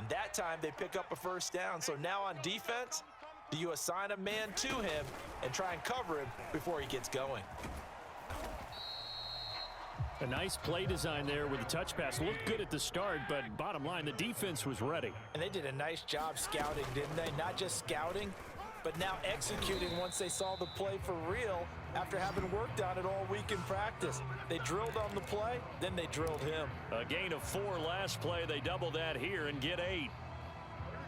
And that time they pick up a first down. So now on defense, do you assign a man to him and try and cover him before he gets going? A nice play design there with the touch pass. Looked good at the start, but bottom line, the defense was ready. And they did a nice job scouting, didn't they? Not just scouting, but now executing once they saw the play for real after having worked on it all week in practice. They drilled on the play, then they drilled him. A gain of 4 last play. They double that here and get 8.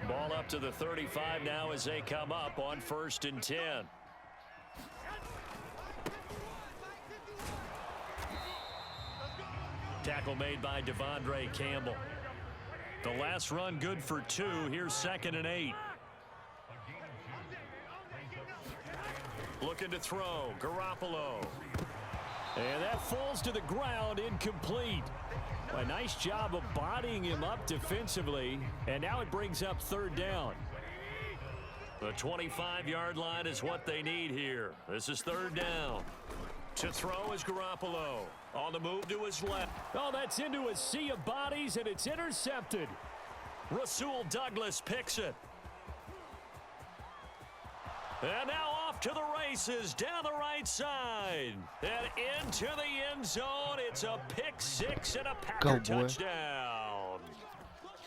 Ball up to the 35 now as they come up on 1st and 10. Tackle made by Devondre Campbell. The last run good for 2. Here's 2nd and 8. Looking to throw. Garoppolo. And that falls to the ground, incomplete. A nice job of bodying him up defensively. And now it brings up 3rd down. The 25-yard line is what they need here. This is 3rd down. To throw is Garoppolo. On the move to his left. Oh, that's into a sea of bodies, and it's intercepted. Rasul Douglas picks it. And now off to the races down the right side. And into the end zone. It's a pick 6 and a Packer touchdown.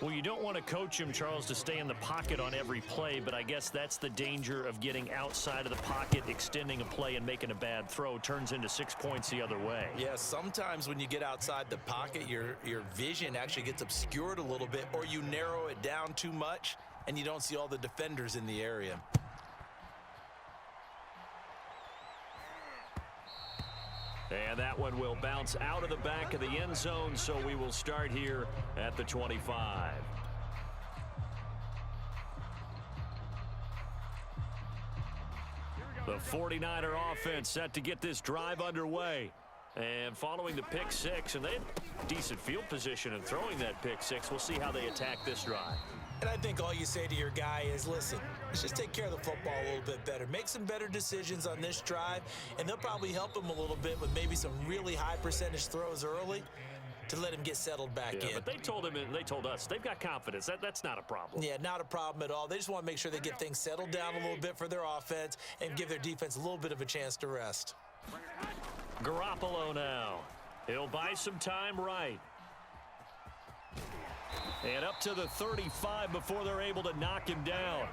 Well, you don't want to coach him, Charles, to stay in the pocket on every play, but I guess that's the danger of getting outside of the pocket, extending a play, and making a bad throw. Turns into 6 points the other way. Yeah, sometimes when you get outside the pocket, your vision actually gets obscured a little bit, or you narrow it down too much, and you don't see all the defenders in the area. And that one will bounce out of the back of the end zone, so we will start here at the 25. The 49er offense set to get this drive underway. And following the pick 6, and they had decent field position in throwing that pick 6. We'll see how they attack this drive. And I think all you say to your guy is, listen, let's just take care of the football a little bit better. Make some better decisions on this drive, and they'll probably help him a little bit with maybe some really high percentage throws early to let him get settled back in. But they told him, and they told us, they've got confidence. That's not a problem. Yeah, not a problem at all. They just want to make sure they get things settled down a little bit for their offense and give their defense a little bit of a chance to rest. Garoppolo now. He'll buy some time right. And up to the 35 before they're able to knock him down.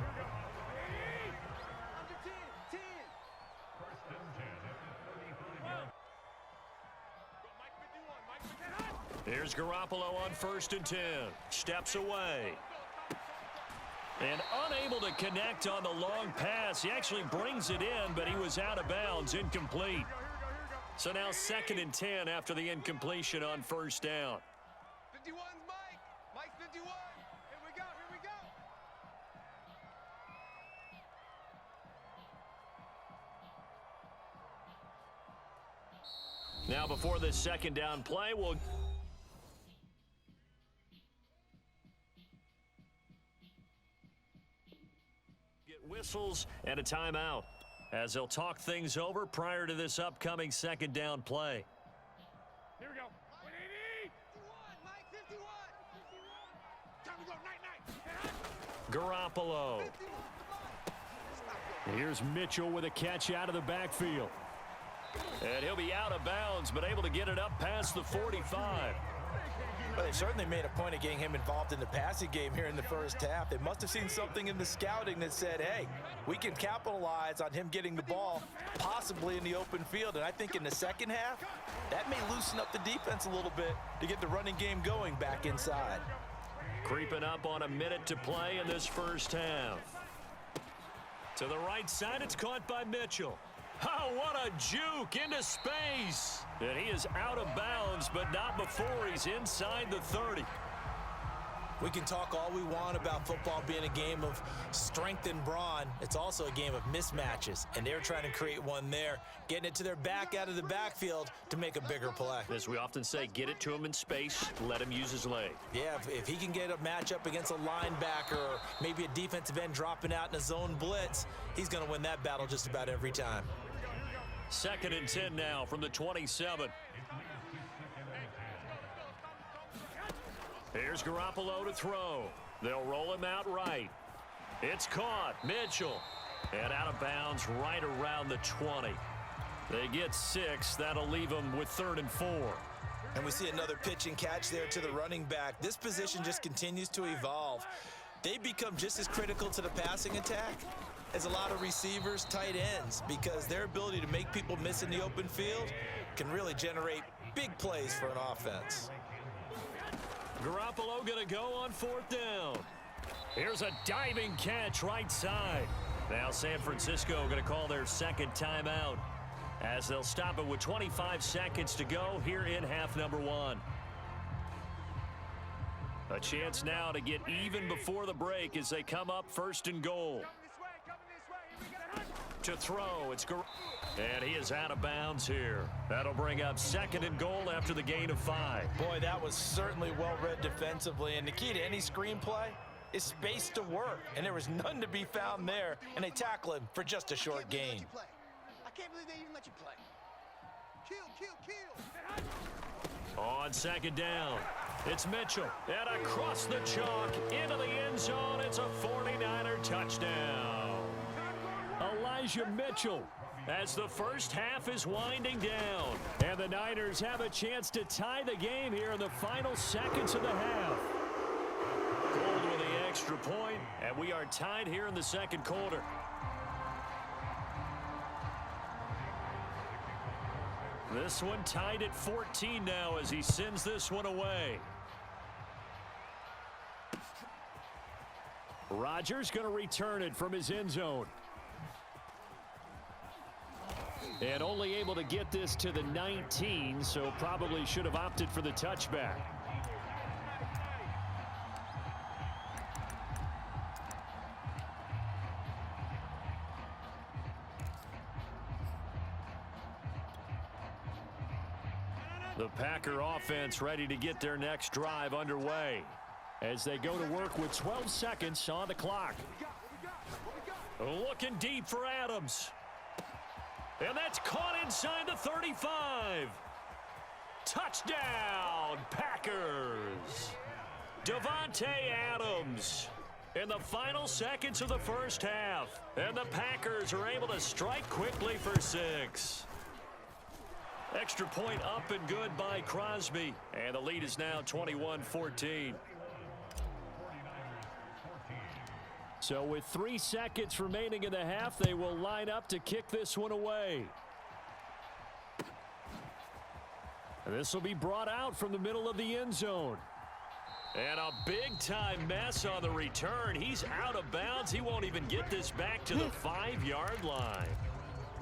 Here's Garoppolo on 1st and 10. Steps away. And unable to connect on the long pass. He actually brings it in, but he was out of bounds, incomplete. So now 2nd and 10 after the incompletion on 1st down. 51's Mike. Mike's 51. Here we go. Here we go. Now before this 2nd down play, we'll get whistles and a timeout as they'll talk things over prior to this upcoming 2nd down play. Here we go. 180. 51. Mike 51. Time to go. Night. Garoppolo. Here's Mitchell with a catch out of the backfield. And he'll be out of bounds, but able to get it up past the 45. Well, they certainly made a point of getting him involved in the passing game here in the first half. They must have seen something in the scouting that said, hey, we can capitalize on him getting the ball possibly in the open field. And I think in the second half, that may loosen up the defense a little bit to get the running game going back inside. Creeping up on a minute to play in this first half. To the right side, it's caught by Mitchell. Oh, what a juke into space. And he is out of bounds, but not before he's inside the 30. We can talk all we want about football being a game of strength and brawn. It's also a game of mismatches, and they're trying to create one there, getting it to their back out of the backfield to make a bigger play. As we often say, get it to him in space, let him use his leg. Yeah, if he can get a matchup against a linebacker or maybe a defensive end dropping out in a zone blitz, he's going to win that battle just about every time. 2nd and 10 now from the 27. Here's Garoppolo to throw. They'll roll him out right. It's caught. Mitchell. And out of bounds right around the 20. They get 6. That'll leave them with 3rd and 4. And we see another pitch and catch there to the running back. This position just continues to evolve. They become just as critical to the passing attack as a lot of receivers, tight ends, because their ability to make people miss in the open field can really generate big plays for an offense. Garoppolo going to go on 4th down. Here's a diving catch right side. Now San Francisco going to call their 2nd timeout as they'll stop it with 25 seconds to go here in half number 1. A chance now to get even before the break as they come up 1st and goal. To throw, it's and he is out of bounds here. That'll bring up 2nd and goal after the gain of 5. Boy, that was certainly well read defensively, and the key to any screenplay is space to work, and there was none to be found there, and they tackle him for just a short gain. I can't believe they even let you play. Kill. On 2nd down, it's Mitchell, and across the chalk into the end zone. It's a 49er touchdown. Elijah Mitchell, as the first half is winding down, and the Niners have a chance to tie the game here in the final seconds of the half. Gold with the extra point, and we are tied here in the 2nd quarter. This one tied at 14 now as he sends this one away. Rodgers going to return it from his end zone. And only able to get this to the 19, so probably should have opted for the touchback. The Packer offense ready to get their next drive underway as they go to work with 12 seconds on the clock. Looking deep for Adams. And that's caught inside the 35. Touchdown, Packers. Davante Adams in the final seconds of the first half. And the Packers are able to strike quickly for 6. Extra point up and good by Crosby. And the lead is now 21-14. So with 3 seconds remaining in the half, they will line up to kick this one away. And this will be brought out from the middle of the end zone. And a big-time mess on the return. He's out of bounds. He won't even get this back to the 5-yard line.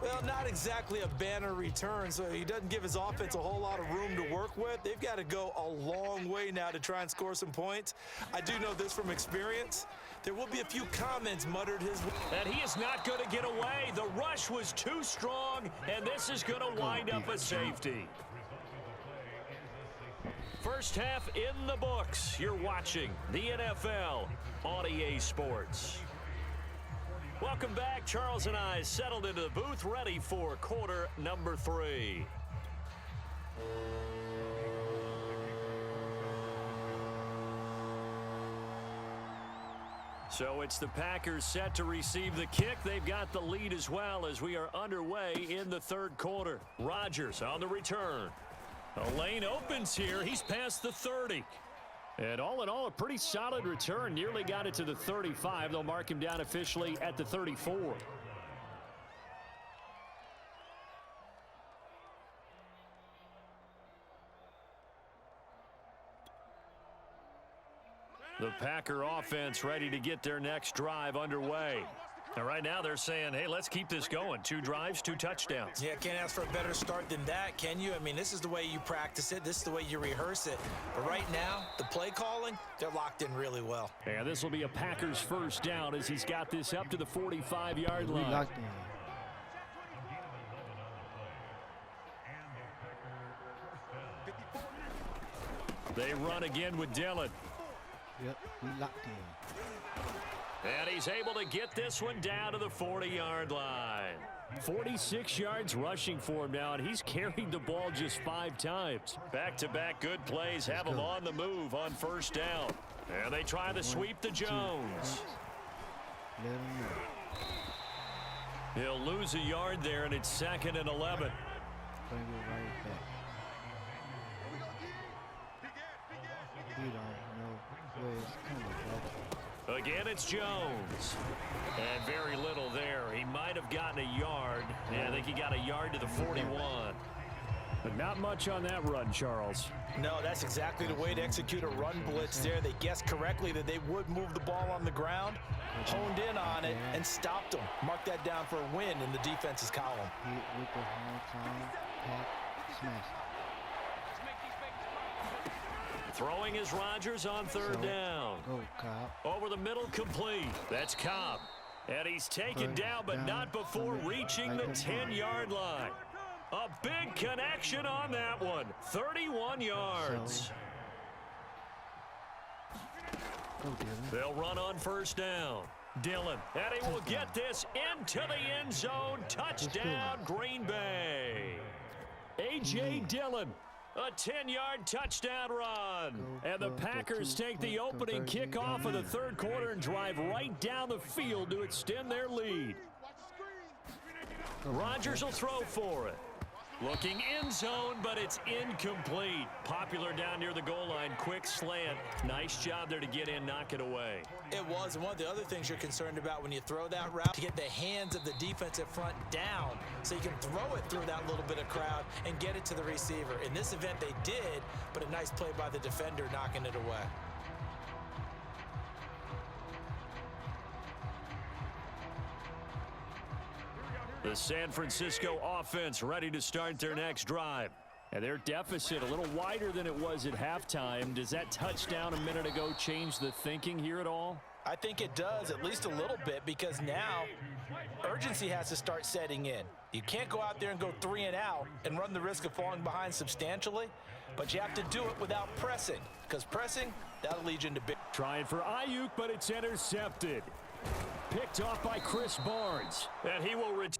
Well, not exactly a banner return, so he doesn't give his offense a whole lot of room to work with. They've got to go a long way now to try and score some points. I do know this from experience. There will be a few comments muttered his way. And he is not going to get away. The rush was too strong, and this is going to wind up a safety. First half in the books. You're watching the NFL on EA Sports. Welcome back. Charles and I settled into the booth, ready for quarter number 3. So it's the Packers set to receive the kick. They've got the lead as well as we are underway in the 3rd quarter. Rodgers on the return. A lane opens here. He's past the 30. And all in all, a pretty solid return. Nearly got it to the 35. They'll mark him down officially at the 34. The Packer offense ready to get their next drive underway. And right now they're saying, hey, let's keep this going. 2 drives, 2 touchdowns. Yeah, can't ask for a better start than that, can you? I mean, this is the way you practice it. This is the way you rehearse it. But right now, the play calling, they're locked in really well. And this will be a Packers first down as he's got this up to the 45-yard line. Locked in. They run again with Dillon. Yep, we locked in. And he's able to get this one down to the 40-yard line. 46 yards rushing for him now, and he's carried the ball just 5 times. Back-to-back good plays have him on the move on first down. And they try to sweep to Jones. He'll lose a yard there, and it's 2nd and 11. Again, it's Jones. And very little there. He might have gotten a yard. Yeah, I think he got a yard to the 41. But not much on that run, Charles. No, that's exactly the way to execute a run blitz there. They guessed correctly that they would move the ball on the ground, honed in on it, and stopped them. Mark that down for a win in the defense's column. Throwing is Rodgers on 3rd down. Over the middle, complete. That's Cobb. And he's taken down, but not before reaching the 10-yard line. A big connection on that one. 31 yards. They'll run on first down. Dillon, and he will get this into the end zone. Touchdown, Green Bay. A.J. Dillon. A 10-yard touchdown run. And the Packers take the opening kickoff of the 3rd quarter and drive right down the field to extend their lead. Rodgers will throw for it. Looking end zone, but it's incomplete. Popular down near the goal line. Quick slant. Nice job there to get in, knock it away. It was, and one of the other things you're concerned about when you throw that route, to get the hands of the defensive front down so you can throw it through that little bit of crowd and get it to the receiver. In this event, they did, but a nice play by the defender knocking it away. The San Francisco offense ready to start their next drive. And their deficit a little wider than it was at halftime. Does that touchdown a minute ago change the thinking here at all? I think it does, at least a little bit, because now urgency has to start setting in. You can't go out there and go 3 and out and run the risk of falling behind substantially, but you have to do it without pressing, because pressing, that'll lead you into big. Trying for Ayuk, but it's intercepted. Picked off by Chris Barnes. And he will return.